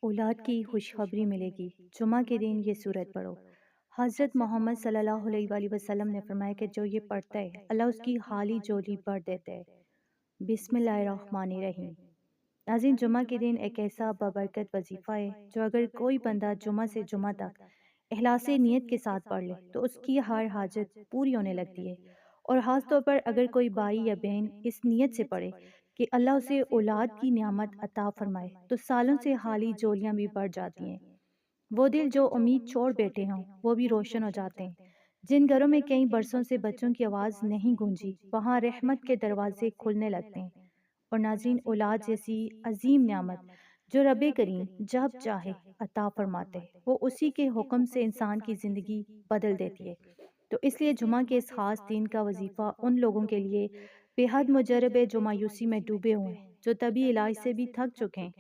اولاد کی خوشخبری ملے گی۔ جمعہ کے دن یہ سورت پڑھو۔ حضرت محمد صلی اللہ علیہ وآلہ وسلم نے فرمایا کہ جو یہ پڑھتا ہے اللہ اس کی حالی جولی بھر دیتا ہے۔ بسم اللہ الرحمن الرحیم۔ ناظرین، جمعہ کے دن ایک ایسا بابرکت وظیفہ ہے جو اگر کوئی بندہ جمعہ سے جمعہ تک اخلاص نیت کے ساتھ پڑھ لے تو اس کی ہر حاجت پوری ہونے لگتی ہے، اور خاص طور پر اگر کوئی بھائی یا بہن اس نیت سے پڑھے کہ اللہ اسے اولاد کی نعمت عطا فرمائے تو سالوں سے حالی جولیاں بھی بڑھ جاتی ہیں۔ وہ دل جو امید چھوڑ بیٹھے ہوں وہ بھی روشن ہو جاتے ہیں۔ جن گھروں میں کئی برسوں سے بچوں کی آواز نہیں گونجی وہاں رحمت کے دروازے کھلنے لگتے ہیں۔ اور ناظرین، اولاد جیسی عظیم نعمت جو رب کریم جب چاہے عطا فرماتے ہیں، وہ اسی کے حکم سے انسان کی زندگی بدل دیتی ہے۔ تو اس لیے جمعہ کے اس خاص دن کا وظیفہ ان لوگوں کے لیے بے حد مجرب ہے جو مایوسی میں ڈوبے ہوئے ہیں، جو طبی علاج سے بھی تھک چکے ہیں،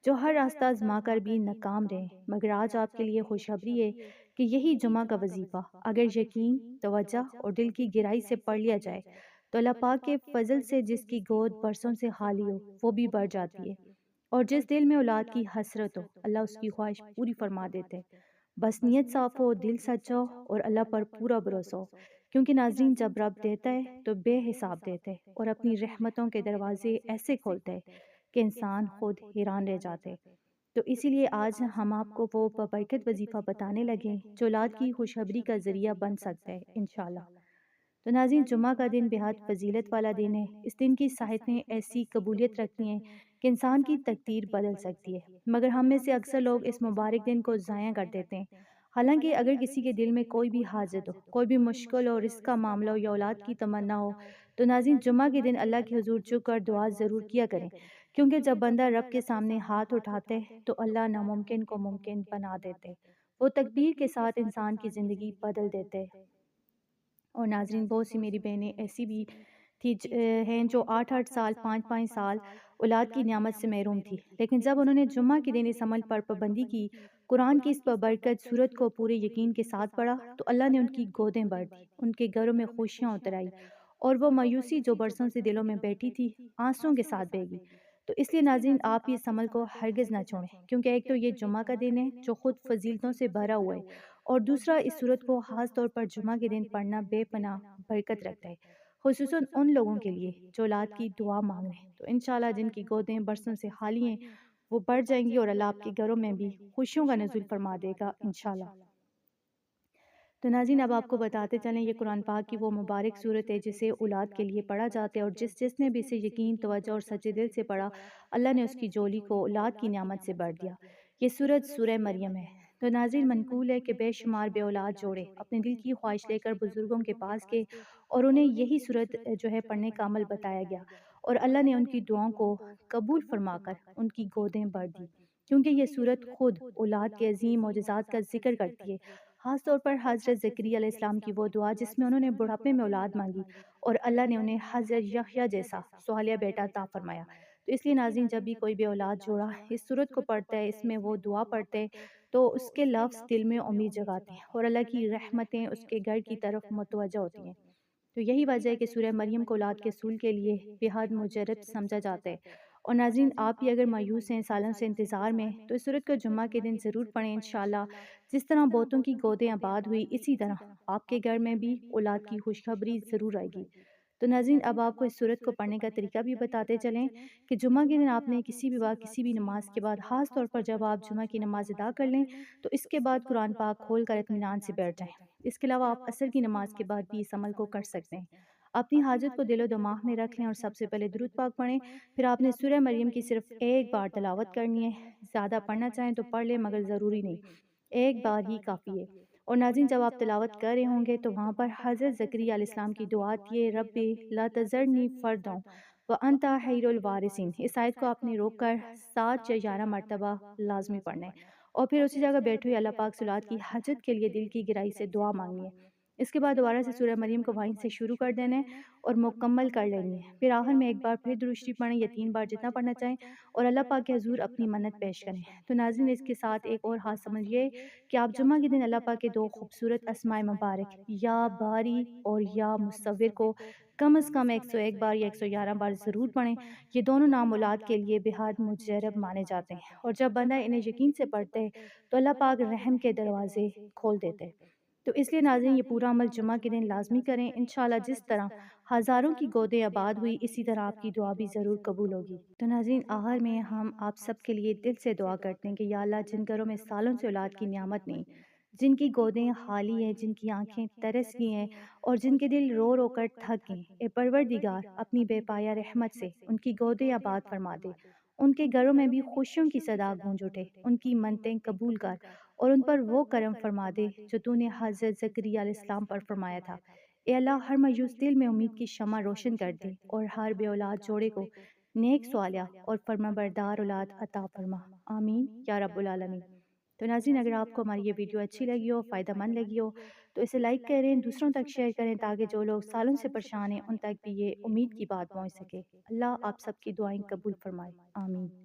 جو ہر راستہ آزما کر بھی ناکام رہے۔ مگر آج آپ کے لیے خوشخبری ہے کہ یہی جمعہ کا وظیفہ اگر یقین، توجہ اور دل کی گہرائی سے پڑھ لیا جائے تو اللہ پاک کے فضل سے جس کی گود برسوں سے خالی ہو وہ بھی بڑھ جاتی ہے، اور جس دل میں اولاد کی حسرت ہو اللہ اس کی خواہش پوری فرما دیتے ہیں۔ بس نیت صاف ہو، دل سچا ہو اور اللہ پر پورا بھروسہ ہو، کیونکہ ناظرین جب رب دیتا ہے تو بے حساب دیتا ہے اور اپنی رحمتوں کے دروازے ایسے کھولتا ہے کہ انسان خود حیران رہ جاتے۔ تو اسی لیے آج ہم آپ کو وہ بابرکت وظیفہ بتانے لگے جو اولاد کی خوشخبری کا ذریعہ بن سکتا ہے انشاءاللہ۔ تو ناظرین، جمعہ کا دن بہت فضیلت والا دن ہے۔ اس دن کی صحتیں ایسی قبولیت رکھتی ہیں کہ انسان کی تقدیر بدل سکتی ہے، مگر ہم میں سے اکثر لوگ اس مبارک دن کو ضائع کر دیتے ہیں۔ حالانکہ اگر کسی کے دل میں کوئی بھی حاجت ہو، کوئی بھی مشکل ہو، رزق کا معاملہ ہو یا اولاد کی تمنا ہو، تو ناظرین جمعہ کے دن اللہ کے حضور جھک کر دعا ضرور کیا کریں، کیونکہ جب بندہ رب کے سامنے ہاتھ اٹھاتے تو اللہ ناممکن کو ممکن بنا دیتے، وہ تکبیر کے ساتھ انسان کی زندگی بدل دیتے۔ اور ناظرین، بہت سی میری بہنیں ایسی بھی ہیں جو 8 سال 5 سال اولاد کی نعمت سے محروم تھی، لیکن جب انہوں نے جمعہ کے دن اس عمل پر پابندی کی، قرآن کی اس بابرکت سورت کو پورے یقین کے ساتھ پڑھا، تو اللہ نے ان کی گودیں بھر دی، ان کے گھروں میں خوشیاں اتر آئی، اور وہ مایوسی جو برسوں سے دلوں میں بیٹھی تھی آنسوں کے ساتھ بہہ گئی۔ تو اس لیے ناظرین، آپ اس عمل کو ہرگز نہ چھوڑیں، کیونکہ ایک تو یہ جمعہ کا دن ہے جو خود فضیلتوں سے بھرا ہوا ہے، اور دوسرا اس صورت کو خاص طور پر جمعہ کے دن پڑھنا بے پناہ برکت رکھتا ہے، خصوصاً ان لوگوں کے لیے جو اولاد کی دعا مانگ رہے ہیں۔ تو انشاءاللہ جن کی گودیں برسوں سے خالی ہیں وہ بڑھ جائیں گی، اور اللہ آپ کے گھروں میں بھی خوشیوں کا نزول فرما دے گا انشاءاللہ۔ تو ناظرین، اب آپ کو بتاتے چلیں، یہ قرآن پاک کی وہ مبارک صورت ہے جسے اولاد کے لیے پڑھا جاتا ہے، اور جس نے بھی اسے یقین، توجہ اور سچے دل سے پڑھا اللہ نے اس کی جولی کو اولاد کی نعمت سے بھر دیا۔ یہ سورت سورہ مریم ہے۔ تو ناظرین، منقول ہے کہ بے شمار بے اولاد جوڑے اپنے دل کی خواہش لے کر بزرگوں کے پاس گئے، اور انہیں یہی سورت پڑھنے کا عمل بتایا گیا، اور اللہ نے ان کی دعاؤں کو قبول فرما کر ان کی گودیں بھر دی، کیونکہ یہ سورت خود اولاد کے عظیم معجزات کا ذکر کرتی ہے، خاص طور پر حضرت زکریا علیہ السلام کی وہ دعا جس میں انہوں نے بڑھاپے میں اولاد مانگی اور اللہ نے انہیں حضرت یحییٰ جیسا صالح بیٹا عطا فرمایا۔ تو اس لیے ناظرین، جب بھی کوئی بھی اولاد جوڑا اس سورت کو پڑھتا ہے، اس میں وہ دعا پڑھتے ہیں، تو اس کے لفظ دل میں امید جگاتے ہیں اور اللہ کی رحمتیں اس کے گھر کی طرف متوجہ ہوتی ہیں۔ تو یہی وجہ ہے کہ سورہ مریم کو اولاد کے حصول کے لیے بے حد مجرب سمجھا جاتا ہے۔ اور ناظرین، آپ بھی اگر مایوس ہیں، سالوں سے انتظار میں، تو اس سورت کو جمعہ کے دن ضرور پڑھیں انشاءاللہ۔ جس طرح بہتوں کی گودیں آباد ہوئی، اسی طرح آپ کے گھر میں بھی اولاد کی خوشخبری ضرور آئے گی۔ تو ناظرین، اب آپ کو اس سورت کو پڑھنے کا طریقہ بھی بتاتے چلیں کہ جمعہ کے دن آپ نے کسی بھی وقت کسی بھی نماز کے بعد، خاص طور پر جب آپ جمعہ کی نماز ادا کر لیں، تو اس کے بعد قرآن پاک کھول کر اطمینان سے بیٹھ جائیں۔ اس کے علاوہ آپ عصر کی نماز کے بعد بھی اس عمل کو کر سکتے ہیں۔ اپنی حاجت کو دل و دماغ میں رکھ لیں اور سب سے پہلے درود پاک پڑھیں، پھر آپ نے سورہ مریم کی صرف ایک بار تلاوت کرنی ہے۔ زیادہ پڑھنا چاہیں تو پڑھ لیں، مگر ضروری نہیں، ایک بار ہی کافی ہے۔ اور ناظرین، جب آپ تلاوت کر رہے ہوں گے تو وہاں پر حضرت زکریا علیہ السلام کی دعا آتی ہے، ربی لا تذرنی فردا وانت خیر الوارثین۔ اس آیت کو آپ نے روک کر 7 یا 11 مرتبہ لازمی پڑھنا ہے، اور پھر اسی جگہ بیٹھے ہوئے اللہ پاک سے اولاد کی حاجت کے لیے دل کی گہرائی سے دعا مانگنی ہے۔ اس کے بعد دوبارہ سے سورہ مریم کو وہیں سے شروع کر دینا ہے اور مکمل کر لینی ہے۔ پھر آخر میں ایک بار پھر درود شریف پڑھیں یا 3 بار جتنا پڑھنا چاہیں، اور اللہ پاک کے حضور اپنی منت پیش کریں۔ تو ناظرین، اس کے ساتھ ایک اور خاص سمجھیے کہ آپ جمعہ کے دن اللہ پاک کے 2 خوبصورت اسماء مبارک یا باری اور یا مصور کو کم از کم 101 بار یا 111 بار ضرور پڑھیں۔ یہ دونوں نام اولاد کے لیے بہت مجرب مانے جاتے ہیں، اور جب بندہ انہیں یقین سے پڑھتے ہیں تو اللہ پاک رحم کے دروازے کھول دیتے ہیں۔ تو اس لیے ناظرین، یہ پورا عمل جمعہ کے دن لازمی کریں، انشاءاللہ جس طرح ہزاروں کی گودیں آباد ہوئی، اسی طرح آپ کی دعا بھی ضرور قبول ہوگی۔ تو ناظرین، آخر میں ہم آپ سب کے لیے دل سے دعا کرتے ہیں کہ یا اللہ، جن گھروں میں سالوں سے اولاد کی نعمت نہیں، جن کی گودیں خالی ہیں، جن کی آنکھیں ترس گئی ہیں اور جن کے دل رو رو کر تھک گئے، اے پروردگار، اپنی بے پایہ رحمت سے ان کی گودیں آباد فرما دے، ان کے گھروں میں بھی خوشیوں کی صدا گونج اٹھے، ان کی منتیں قبول کر اور ان پر وہ کرم فرما دے جو تو نے حضرت زکریا علیہ السلام پر فرمایا تھا۔ اے اللہ، ہر مایوس دل میں امید کی شمع روشن کر دے اور ہر بے اولاد جوڑے کو نیک صالحہ اور فرما بردار اولاد عطا فرما، آمین یا رب العالمین۔ تو ناظرین، اگر آپ کو ہماری یہ ویڈیو اچھی لگی ہو، فائدہ مند لگی ہو، تو اسے لائک کریں، دوسروں تک شیئر کریں تاکہ جو لوگ سالوں سے پریشان ہیں ان تک بھی یہ امید کی بات پہنچ سکے۔ اللہ آپ سب کی دعائیں قبول فرمائے، آمین۔